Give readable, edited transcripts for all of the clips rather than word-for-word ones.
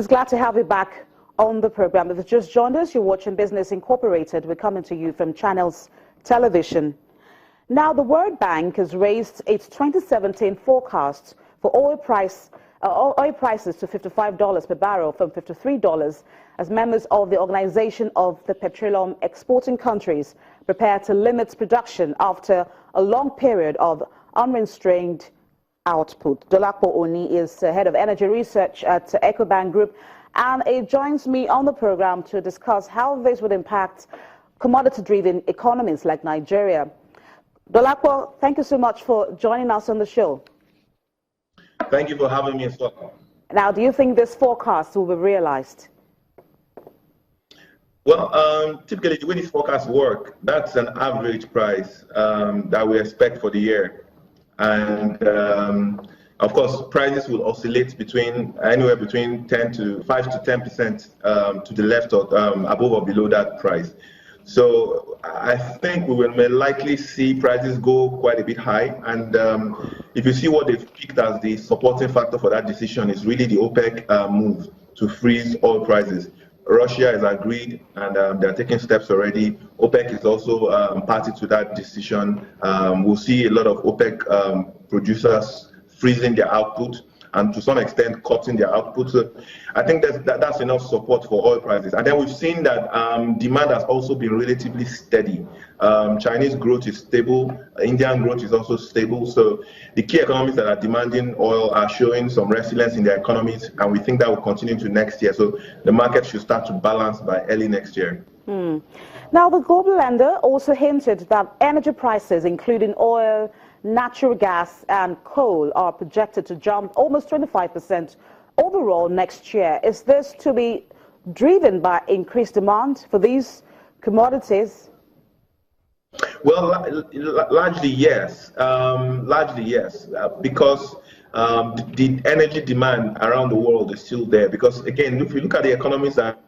It's glad to have you back on the program. If you just joined us, you're watching Business Incorporated. We're coming to you from Channels Television. Now, the World Bank has raised its 2017 forecast for oil prices to $55 per barrel from $53 as members of the Organization of the Petroleum Exporting Countries prepare to limit production after a long period of unrestrained output. Dolapo Oni is head of energy research at EcoBank Group, and it joins me on the program to discuss how this would impact commodity-driven economies like Nigeria. Dolapo, thank you so much for joining us on the show. Thank you for having me as well. Now, do you think this forecast will be realized? Well, typically the way these forecasts work, that's an average price that we expect for the year. And of course, prices will oscillate between anywhere between 5 to 10% to the left or above or below that price. So I think we will likely see prices go quite a bit high. And if you see what they've picked as the supporting factor for that decision is really the OPEC move to freeze oil prices. Russia has agreed, and they're taking steps already. OPEC is also party to that decision. We'll see a lot of OPEC producers freezing their output and to some extent cutting their output. So I think that's enough support for oil prices. And then we've seen that demand has also been relatively steady. Chinese growth is stable. Indian growth is also stable. So the key economies that are demanding oil are showing some resilience in their economies, and we think that will continue to next year. So the market should start to balance by early next year. Now, the global lender also hinted that energy prices, including oil, natural gas and coal, are projected to jump almost 25% overall next year. Is this to be driven by increased demand for these commodities? Well, largely yes. Because the energy demand around the world is still there. Because again, if you look at the economies that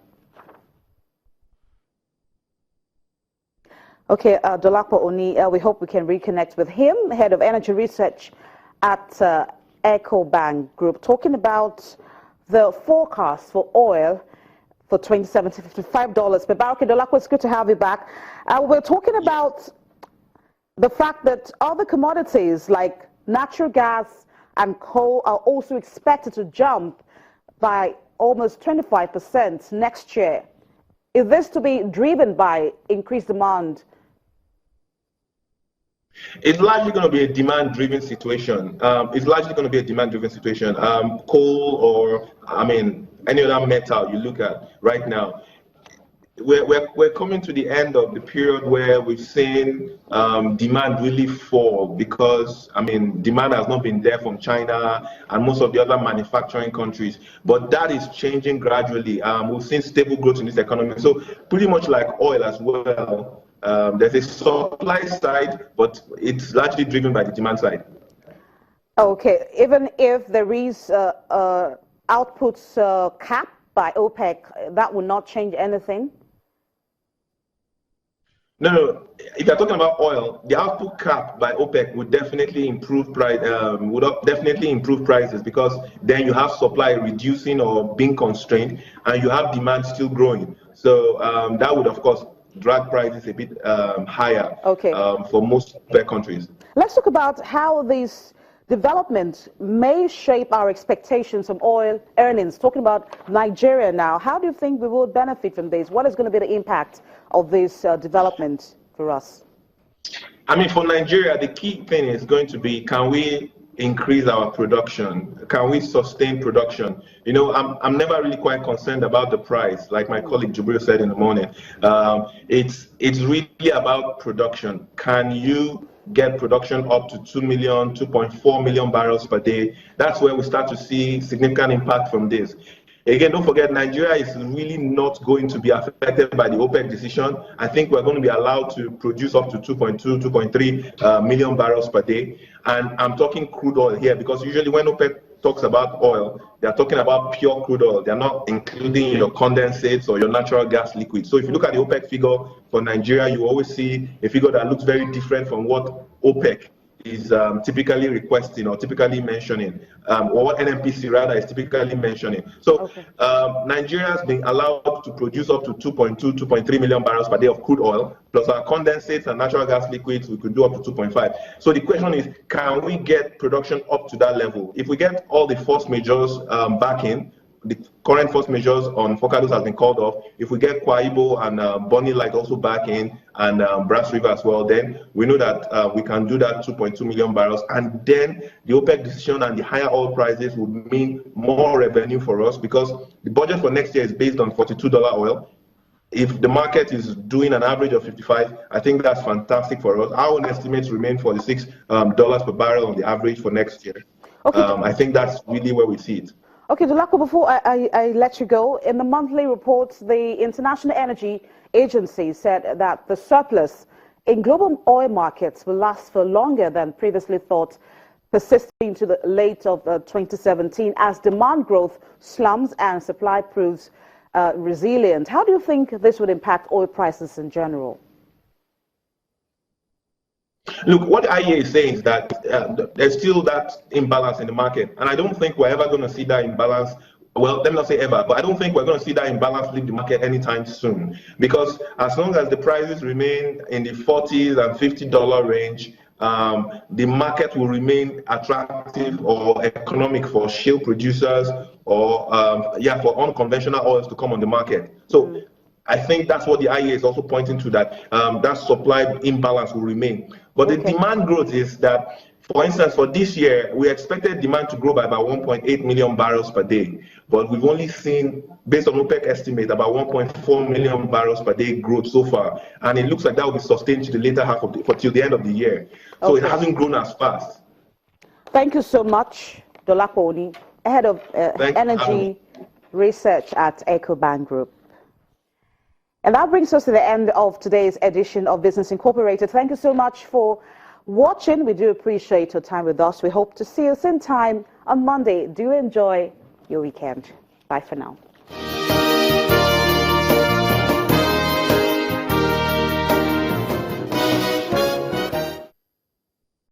Okay, Dolapo Oni, we hope we can reconnect with him, head of energy research at EcoBank Group, talking about the forecast for oil for 2017, $55 per barrel. Okay, Dolapo, it's good to have you back. We're talking about the fact that other commodities like natural gas and coal are also expected to jump by almost 25% next year. Is this to be driven by increased demand? It's largely going to be a demand-driven situation. Coal or, any other metal you look at right now. We're coming to the end of the period where we've seen demand really fall because, demand has not been there from China and most of the other manufacturing countries. But that is changing gradually. We've seen stable growth in this economy. So pretty much like oil as well, there's a supply side, but it's largely driven by the demand side. Okay, even if there is output cap by OPEC, that will not change anything? No. If you're talking about oil, the output cap by OPEC would definitely improve prices because then you have supply reducing or being constrained, and you have demand still growing. So that would, of course, drag prices a bit higher for most OPEC countries. Let's talk about how this development may shape our expectations from oil earnings. Talking about Nigeria now, how do you think we will benefit from this? What is going to be the impact of this development for us? For Nigeria, the key thing is going to be, can we increase our production? Can we sustain production? I'm never really quite concerned about the price, like my colleague Jubril said in the morning. It's really about production. Can you get production up to 2.4 million barrels per day? That's where we start to see significant impact from this. Again, don't forget, Nigeria is really not going to be affected by the OPEC decision. I think we're going to be allowed to produce up to 2.2, 2.3 million barrels per day. And I'm talking crude oil here because usually when OPEC talks about oil, they're talking about pure crude oil. They're not including your condensates or your natural gas liquid. So if you look at the OPEC figure for Nigeria, you always see a figure that looks very different from what OPEC is typically requesting or typically mentioning, or what NMPC rather is typically mentioning. So Nigeria has been allowed to produce up to 2.2, 2.3 million barrels per day of crude oil, plus our condensates and natural gas liquids, we could do up to 2.5. So the question is, can we get production up to that level? If we get all the force majors back in, the current force measures on Forcados has been called off. If we get Kwaibo and Bonny Light also back in, and Brass River as well, then we know that we can do that 2.2 million barrels. And then the OPEC decision and the higher oil prices would mean more revenue for us, because the budget for next year is based on $42 oil. If the market is doing an average of 55, I think that's fantastic for us. Our own estimates remain $46 per barrel on the average for next year. Okay. I think that's really where we see it. Okay, Dolapo, before I let you go, in the monthly reports, the International Energy Agency said that the surplus in global oil markets will last for longer than previously thought, persisting to the late of 2017 as demand growth slumps and supply proves resilient. How do you think this would impact oil prices in general? Look, what the IEA is saying is that there's still that imbalance in the market, and I don't think we're ever going to see that imbalance. Well, let me not say ever, but I don't think we're going to see that imbalance leave the market anytime soon, because as long as the prices remain in the $40s and $50 range, the market will remain attractive or economic for shale producers or for unconventional oils to come on the market. So I think that's what the IEA is also pointing to, that that supply imbalance will remain. But the demand growth is that, for instance, for this year, we expected demand to grow by about 1.8 million barrels per day. But we've only seen, based on OPEC estimate, about 1.4 million barrels per day growth so far. And it looks like that will be sustained to the later half of till the end of the year. So it hasn't grown as fast. Thank you so much, Dolapo Oni, head of energy research at EcoBank Group. And that brings us to the end of today's edition of Business Incorporated. Thank you so much for watching. We do appreciate your time with us. We hope to see you same time on Monday. Do enjoy your weekend. Bye for now.